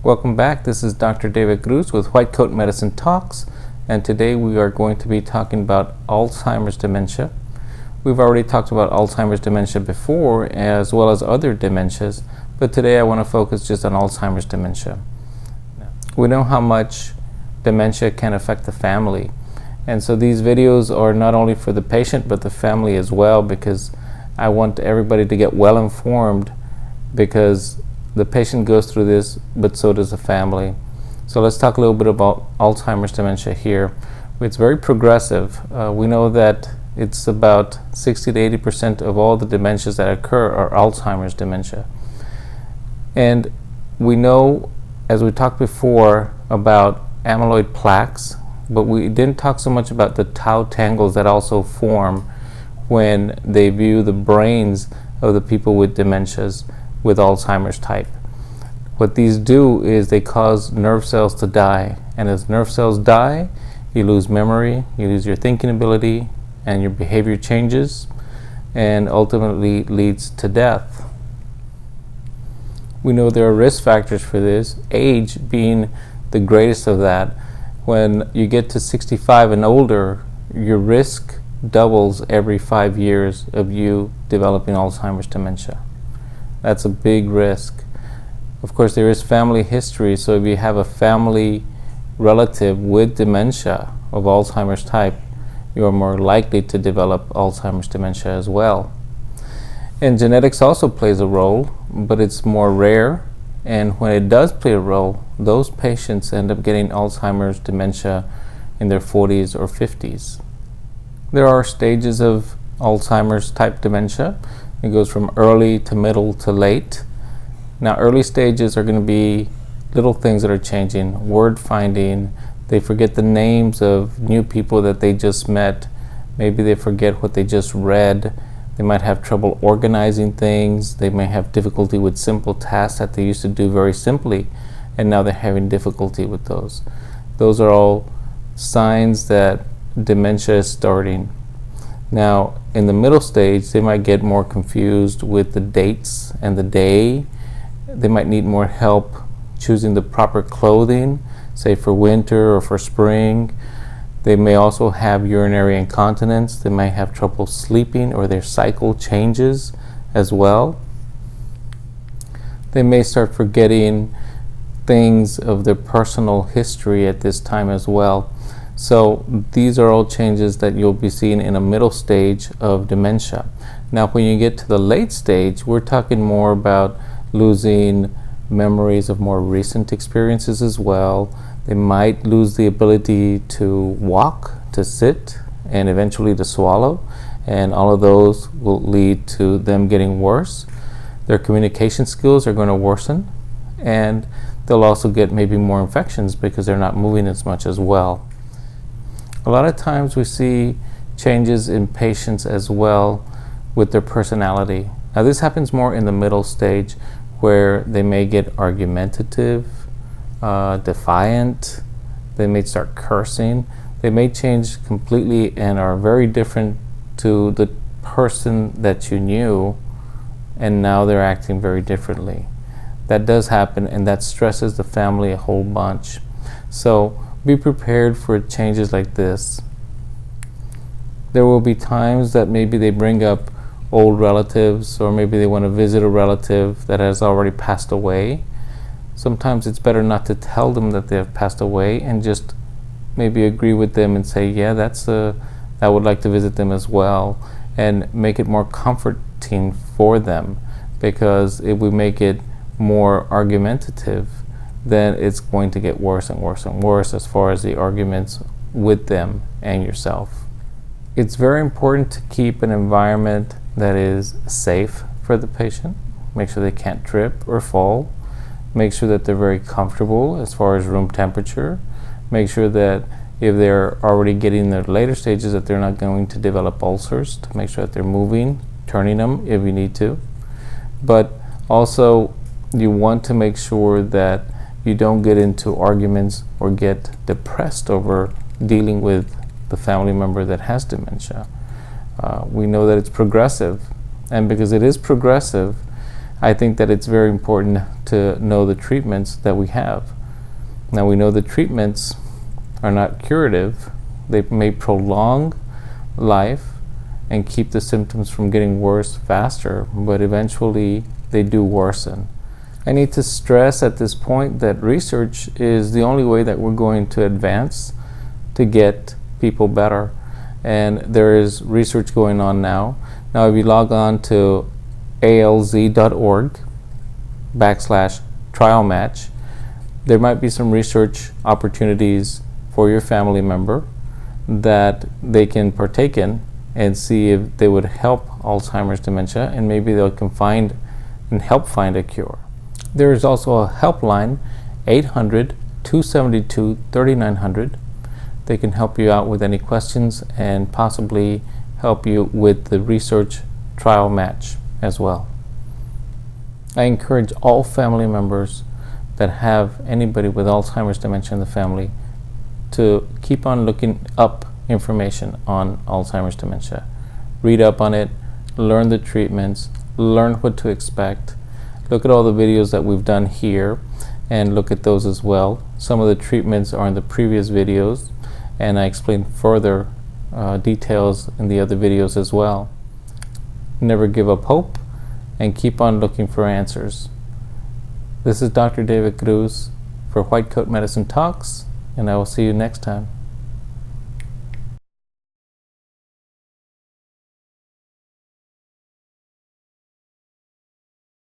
Welcome back. This is Dr. David Cruz with Whitecoat Medicine Talks, and today we are going to be talking about Alzheimer's dementia. We've already talked about Alzheimer's dementia before, as well as other dementias, but today I want to focus just on Alzheimer's dementia. We know how much dementia can affect the family, and so these videos are not only for the patient but the family as well, because I want everybody to get well informed, because the patient goes through this, but so does the family. So let's talk a little bit about Alzheimer's dementia here. It's very progressive. We know that it's about 60 to 80% of all the dementias that occur are Alzheimer's dementia. And we know, as we talked before, about amyloid plaques, but we didn't talk so much about the tau tangles that also form when they view the brains of the people with dementias with Alzheimer's type. What these do is they cause nerve cells to die, and as nerve cells die, you lose memory, you lose your thinking ability, and your behavior changes, and ultimately leads to death. We know there are risk factors for this, age being the greatest of that. When you get to 65 and older, your risk doubles every 5 years of you developing Alzheimer's dementia. That's a big risk. Of course, there is family history, so if you have a family relative with dementia of Alzheimer's type, you are more likely to develop Alzheimer's dementia as well. And genetics also plays a role, but it's more rare, and when it does play a role, those patients end up getting Alzheimer's dementia in their 40s or 50s. There are stages of Alzheimer's type dementia. It goes from early to middle to late. Now, early stages are going to be little things that are changing, word finding. They forget the names of new people that they just met. Maybe they forget what they just read. They might have trouble organizing things. They may have difficulty with simple tasks that they used to do very simply, and now they're having difficulty with those. Those are all signs that dementia is starting. Now, in the middle stage, they might get more confused with the dates and the day. They might need more help choosing the proper clothing, say for winter or for spring. They may also have urinary incontinence. They may have trouble sleeping, or their cycle changes as well. They may start forgetting things of their personal history at this time as well. So these are all changes that you'll be seeing in a middle stage of dementia. Now, when you get to the late stage, we're talking more about losing memories of more recent experiences as well. They might lose the ability to walk, to sit, and eventually to swallow, and all of those will lead to them getting worse. Their communication skills are going to worsen, and they'll also get maybe more infections because they're not moving as much as well. A lot of times we see changes in patients as well with their personality. Now, this happens more in the middle stage, where they may get argumentative, defiant. They may start cursing. They may change completely and are very different to the person that you knew, and now they're acting very differently. That does happen, and that stresses the family a whole bunch. So be prepared for changes like this. There will be times that maybe they bring up old relatives, or maybe they want to visit a relative that has already passed away. Sometimes it's better not to tell them that they have passed away, and just maybe agree with them and say, yeah, I would like to visit them as well, and make it more comforting for them, because if we make it more argumentative, then it's going to get worse and worse and worse as far as the arguments with them and yourself. It's very important to keep an environment that is safe for the patient. Make sure they can't trip or fall. Make sure that they're very comfortable as far as room temperature. Make sure that if they're already getting their later stages, that they're not going to develop ulcers. To make sure that they're moving, turning them if you need to. But also, you want to make sure that you don't get into arguments or get depressed over dealing with the family member that has dementia. We know that it's progressive, and because it is progressive, I think that it's very important to know the treatments that we have. Now, we know the treatments are not curative. They may prolong life and keep the symptoms from getting worse faster, but eventually they do worsen. I need to stress at this point that research is the only way that we're going to advance to get people better. And there is research going on now. Now, if you log on to alz.org/trial match, there might be some research opportunities for your family member that they can partake in and see if they would help Alzheimer's dementia, and maybe they can find and help find a cure. There is also a helpline, 800-272-3900. They can help you out with any questions and possibly help you with the research trial match as well. I encourage all family members that have anybody with Alzheimer's dementia in the family to keep on looking up information on Alzheimer's dementia. Read up on it, learn the treatments, learn what to expect. Look at all the videos that we've done here and look at those as well. Some of the treatments are in the previous videos, and I explain further details in the other videos as well. Never give up hope and keep on looking for answers. This is Dr. David Cruz for Whitecoat Medicine Talks, and I will see you next time.